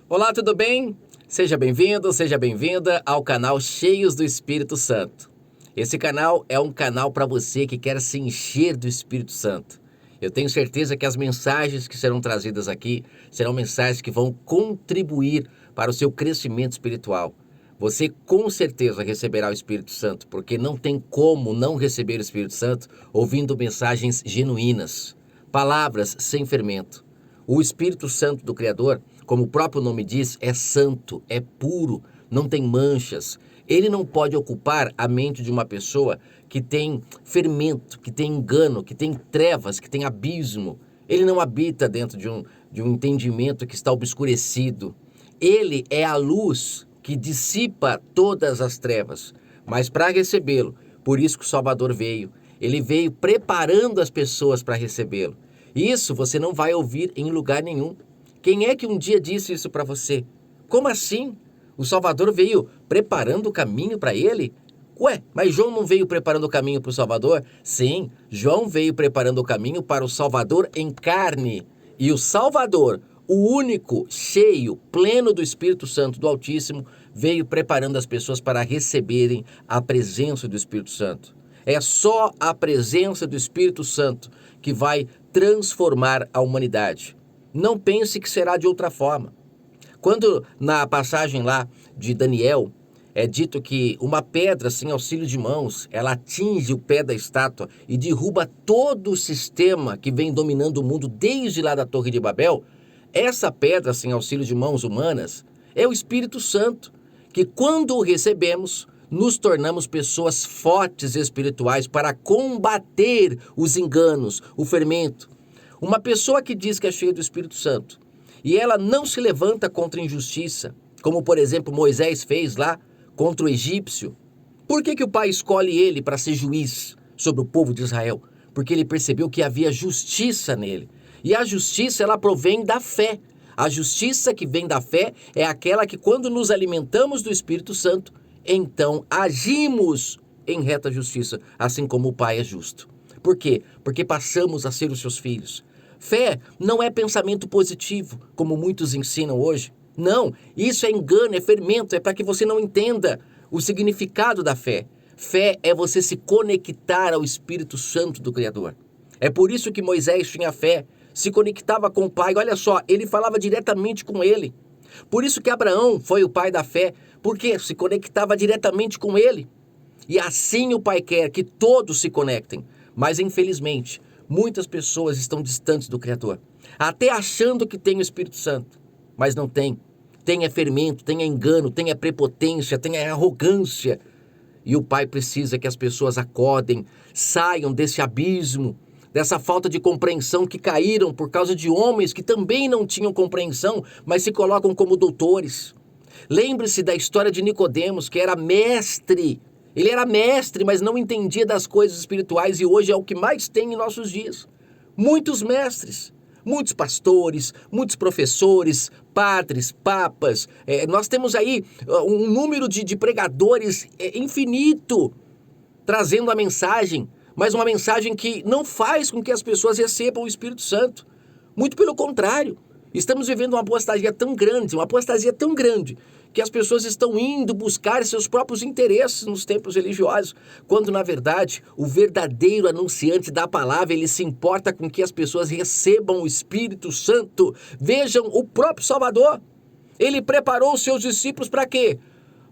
Olá, tudo bem? Seja bem-vindo, seja bem-vinda ao canal Cheios do Espírito Santo. Esse canal é um canal para você que quer se encher do Espírito Santo. Eu tenho certeza que as mensagens que serão trazidas aqui serão mensagens que vão contribuir para o seu crescimento espiritual. Você com certeza receberá o Espírito Santo, porque não tem como não receber o Espírito Santo ouvindo mensagens genuínas, palavras sem fermento. O Espírito Santo do Criador, como o próprio nome diz, é santo, é puro, não tem manchas. Ele não pode ocupar a mente de uma pessoa que tem fermento, que tem engano, que tem trevas, que tem abismo. Ele não habita dentro de um entendimento que está obscurecido. Ele é a luz que dissipa todas as trevas. Mas para recebê-lo, por isso que o Salvador veio. Ele veio preparando as pessoas para recebê-lo. Isso você não vai ouvir em lugar nenhum. Quem é que um dia disse isso para você? Como assim? O Salvador veio preparando o caminho para ele? Ué, mas João não veio preparando o caminho para o Salvador? Sim, João veio preparando o caminho para o Salvador em carne. E o Salvador, o único, cheio, pleno do Espírito Santo do Altíssimo, veio preparando as pessoas para receberem a presença do Espírito Santo. É só a presença do Espírito Santo que vai transformar a humanidade. Não pense que será de outra forma. Quando na passagem lá de Daniel, é dito que uma pedra sem auxílio de mãos, ela atinge o pé da estátua e derruba todo o sistema que vem dominando o mundo desde lá da Torre de Babel. Essa pedra sem auxílio de mãos humanas é o Espírito Santo, que quando o recebemos, nos tornamos pessoas fortes espirituais para combater os enganos, o fermento. Uma pessoa que diz que é cheia do Espírito Santo e ela não se levanta contra a injustiça, como por exemplo Moisés fez lá contra o egípcio. Por que o pai escolhe ele para ser juiz sobre o povo de Israel? Porque ele percebeu que havia justiça nele. E a justiça, ela provém da fé. A justiça que vem da fé é aquela que quando nos alimentamos do Espírito Santo, então agimos em reta justiça, assim como o Pai é justo. Por quê? Porque passamos a ser os seus filhos. Fé não é pensamento positivo, como muitos ensinam hoje. Não, isso é engano, é fermento, é para que você não entenda o significado da fé. Fé é você se conectar ao Espírito Santo do Criador. É por isso que Moisés tinha fé, se conectava com o Pai. Olha só, ele falava diretamente com ele. Por isso que Abraão foi o pai da fé, porque se conectava diretamente com ele. E assim o Pai quer que todos se conectem. Mas infelizmente, muitas pessoas estão distantes do Criador, até achando que tem o Espírito Santo, mas não tem. Tem é fermento, tem é engano, tem é prepotência, tem é arrogância. E o Pai precisa que as pessoas acordem, saiam desse abismo, dessa falta de compreensão que caíram por causa de homens que também não tinham compreensão, mas se colocam como doutores. Lembre-se da história de Nicodemos, que era mestre. Ele era mestre, mas não entendia das coisas espirituais e hoje é o que mais tem em nossos dias. Muitos mestres, muitos pastores, muitos professores, padres, papas. Nós temos aí um número de pregadores infinito trazendo a mensagem, mas uma mensagem que não faz com que as pessoas recebam o Espírito Santo. Muito pelo contrário. Estamos vivendo uma apostasia tão grande, que as pessoas estão indo buscar seus próprios interesses nos templos religiosos, quando na verdade o verdadeiro anunciante da palavra, ele se importa com que as pessoas recebam o Espírito Santo. Vejam o próprio Salvador. Ele preparou os seus discípulos para quê?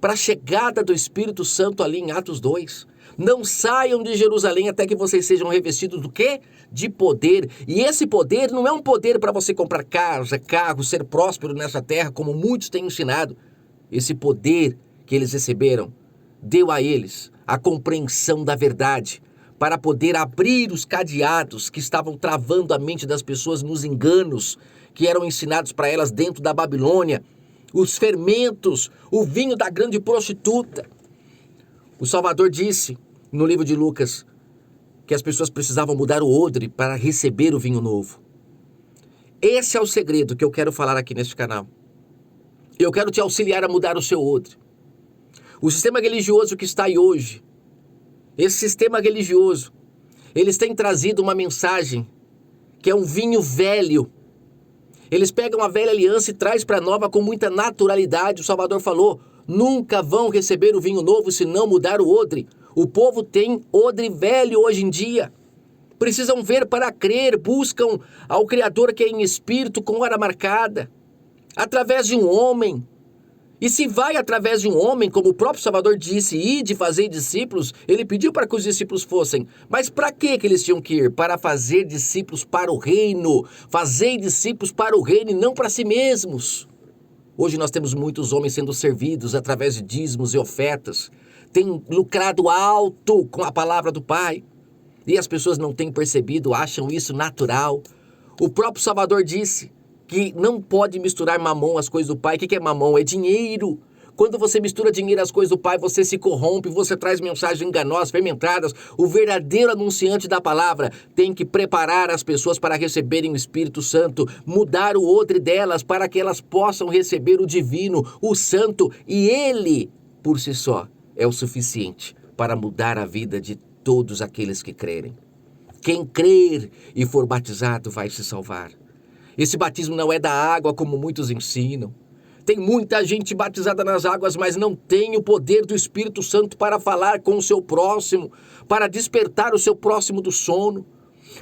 Para a chegada do Espírito Santo ali em Atos 2. Não saiam de Jerusalém até que vocês sejam revestidos do quê? De poder. E esse poder não é um poder para você comprar casa, carro, ser próspero nessa terra, como muitos têm ensinado. Esse poder que eles receberam deu a eles a compreensão da verdade, para poder abrir os cadeados que estavam travando a mente das pessoas nos enganos que eram ensinados para elas dentro da Babilônia, os fermentos, o vinho da grande prostituta. O Salvador disse no livro de Lucas que as pessoas precisavam mudar o odre para receber o vinho novo. Esse é o segredo que eu quero falar aqui neste canal. Eu quero te auxiliar a mudar o seu odre. O sistema religioso que está aí hoje, esse sistema religioso, eles têm trazido uma mensagem que é um vinho velho. Eles pegam a velha aliança e traz para a nova com muita naturalidade. O Salvador falou, nunca vão receber o vinho novo se não mudar o odre. O povo tem odre velho hoje em dia. Precisam ver para crer, buscam ao Criador que é em espírito com hora marcada, através de um homem. E se vai através de um homem, como o próprio Salvador disse, ide fazer discípulos, ele pediu para que os discípulos fossem. Mas para que eles tinham que ir? Para fazer discípulos para o reino. Fazer discípulos para o reino e não para si mesmos. Hoje nós temos muitos homens sendo servidos através de dízimos e ofertas. Têm lucrado alto com a palavra do Pai. E as pessoas não têm percebido, acham isso natural. O próprio Salvador disse que não pode misturar mamão às coisas do Pai. O que é mamão? É dinheiro. Quando você mistura dinheiro às coisas do Pai, você se corrompe, você traz mensagens enganosas, fermentadas. O verdadeiro anunciante da palavra tem que preparar as pessoas para receberem o Espírito Santo, mudar o odre delas para que elas possam receber o divino, o santo, e ele, por si só, é o suficiente para mudar a vida de todos aqueles que crerem. Quem crer e for batizado vai se salvar. Esse batismo não é da água, como muitos ensinam. Tem muita gente batizada nas águas, mas não tem o poder do Espírito Santo para falar com o seu próximo, para despertar o seu próximo do sono.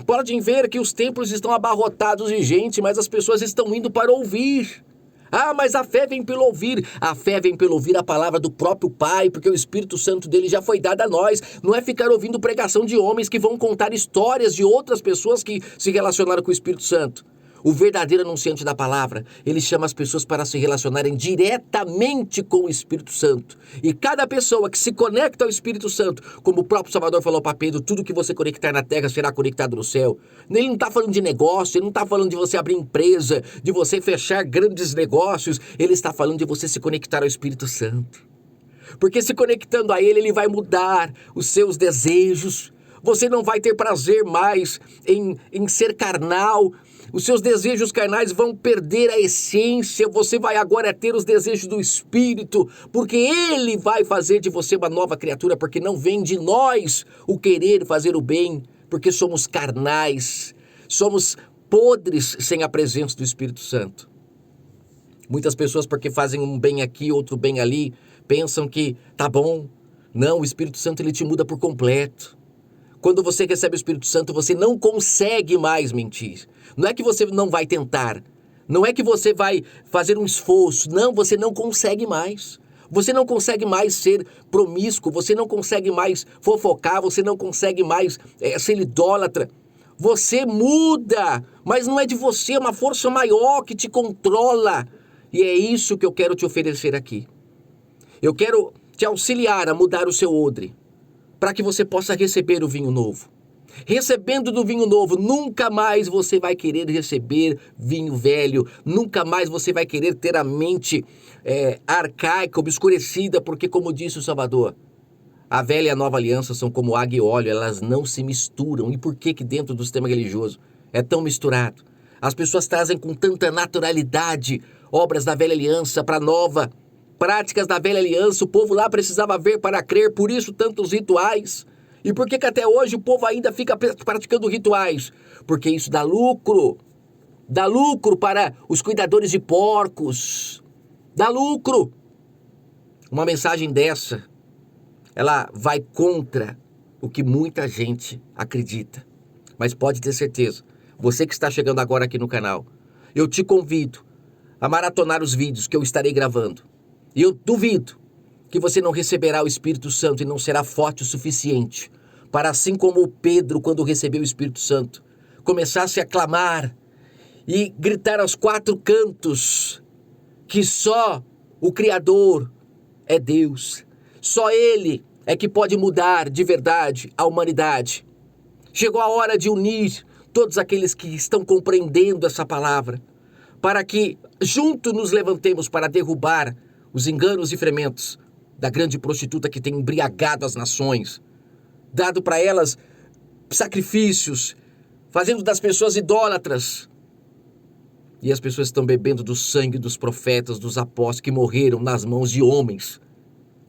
Podem ver que os templos estão abarrotados de gente, mas as pessoas estão indo para ouvir. Ah, mas a fé vem pelo ouvir. A fé vem pelo ouvir a palavra do próprio Pai, porque o Espírito Santo dele já foi dado a nós. Não é ficar ouvindo pregação de homens que vão contar histórias de outras pessoas que se relacionaram com o Espírito Santo. O verdadeiro anunciante da palavra, ele chama as pessoas para se relacionarem diretamente com o Espírito Santo. E cada pessoa que se conecta ao Espírito Santo, como o próprio Salvador falou para Pedro, tudo que você conectar na terra será conectado no céu. Ele não está falando de negócio, ele não está falando de você abrir empresa, de você fechar grandes negócios. Ele está falando de você se conectar ao Espírito Santo. Porque se conectando a ele, ele vai mudar os seus desejos. Você não vai ter prazer mais em ser carnal. Os seus desejos carnais vão perder a essência, você vai agora ter os desejos do Espírito, porque Ele vai fazer de você uma nova criatura, porque não vem de nós o querer fazer o bem, porque somos carnais, somos podres sem a presença do Espírito Santo. Muitas pessoas, porque fazem um bem aqui, outro bem ali, pensam que tá bom. Não, o Espírito Santo ele te muda por completo. Quando você recebe o Espírito Santo, você não consegue mais mentir. Não é que você não vai tentar. Não é que você vai fazer um esforço. Não, você não consegue mais. Você não consegue mais ser promíscuo. Você não consegue mais fofocar. Você não consegue mais ser idólatra. Você muda, mas não é de você. É uma força maior que te controla. E é isso que eu quero te oferecer aqui. Eu quero te auxiliar a mudar o seu odre, para que você possa receber o vinho novo. Recebendo do vinho novo, nunca mais você vai querer receber vinho velho, nunca mais você vai querer ter a mente arcaica, obscurecida, porque como disse o Salvador, a velha e a nova aliança são como água e óleo, elas não se misturam. E por que dentro do sistema religioso é tão misturado? As pessoas trazem com tanta naturalidade obras da velha aliança para a nova, práticas da velha aliança, o povo lá precisava ver para crer, por isso tantos rituais. E por que até hoje o povo ainda fica praticando rituais? Porque isso dá lucro para os cuidadores de porcos, dá lucro. Uma mensagem dessa, ela vai contra o que muita gente acredita. Mas pode ter certeza, você que está chegando agora aqui no canal, eu te convido a maratonar os vídeos que eu estarei gravando. E eu duvido que você não receberá o Espírito Santo e não será forte o suficiente para, assim como Pedro, quando recebeu o Espírito Santo, começasse a clamar e gritar aos quatro cantos que só o Criador é Deus. Só Ele é que pode mudar de verdade a humanidade. Chegou a hora de unir todos aqueles que estão compreendendo essa palavra, para que juntos nos levantemos para derrubar os enganos e fermentos da grande prostituta que tem embriagado as nações, dado para elas sacrifícios, fazendo das pessoas idólatras. E as pessoas estão bebendo do sangue dos profetas, dos apóstolos que morreram nas mãos de homens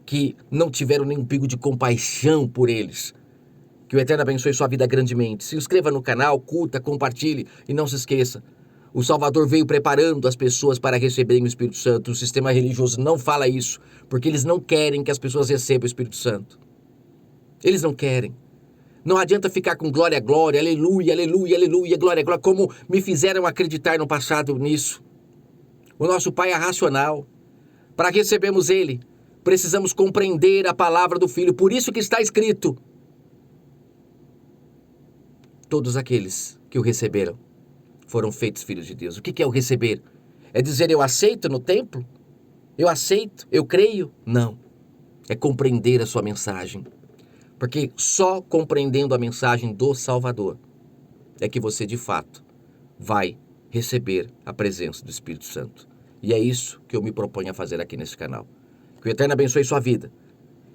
que não tiveram nenhum pingo de compaixão por eles. Que o Eterno abençoe sua vida grandemente. Se inscreva no canal, curta, compartilhe e não se esqueça. o Salvador veio preparando as pessoas para receberem o Espírito Santo. O sistema religioso não fala isso, porque eles não querem que as pessoas recebam o Espírito Santo. Eles não querem. Não adianta ficar com glória, glória, aleluia, aleluia, aleluia, glória, glória, como me fizeram acreditar no passado nisso. O nosso Pai é racional. Para recebermos Ele, precisamos compreender a palavra do Filho. Por isso que está escrito: todos aqueles que o receberam foram feitos filhos de Deus. O que é o receber? É dizer eu aceito no templo? Eu aceito? Eu creio? Não. É compreender a sua mensagem. Porque só compreendendo a mensagem do Salvador é que você, de fato, vai receber a presença do Espírito Santo. E é isso que eu me proponho a fazer aqui nesse canal. Que o Eterno abençoe sua vida.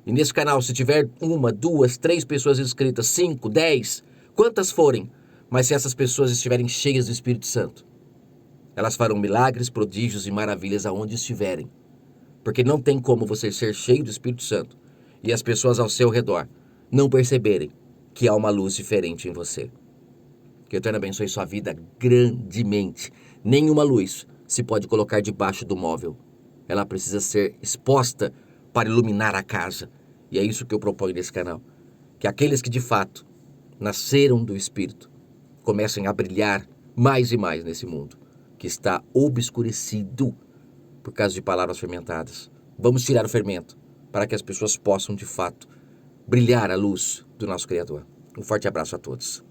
E nesse canal, se tiver 1, 2, 3 pessoas inscritas, 5, 10, quantas forem, mas se essas pessoas estiverem cheias do Espírito Santo, elas farão milagres, prodígios e maravilhas aonde estiverem. Porque não tem como você ser cheio do Espírito Santo e as pessoas ao seu redor não perceberem que há uma luz diferente em você. Que o Eterno abençoe sua vida grandemente. Nenhuma luz se pode colocar debaixo do móvel. Ela precisa ser exposta para iluminar a casa. E é isso que eu proponho nesse canal. Que aqueles que de fato nasceram do Espírito comecem a brilhar mais e mais nesse mundo que está obscurecido por causa de palavras fermentadas. Vamos tirar o fermento para que as pessoas possam de fato brilhar a luz do nosso Criador. Um forte abraço a todos.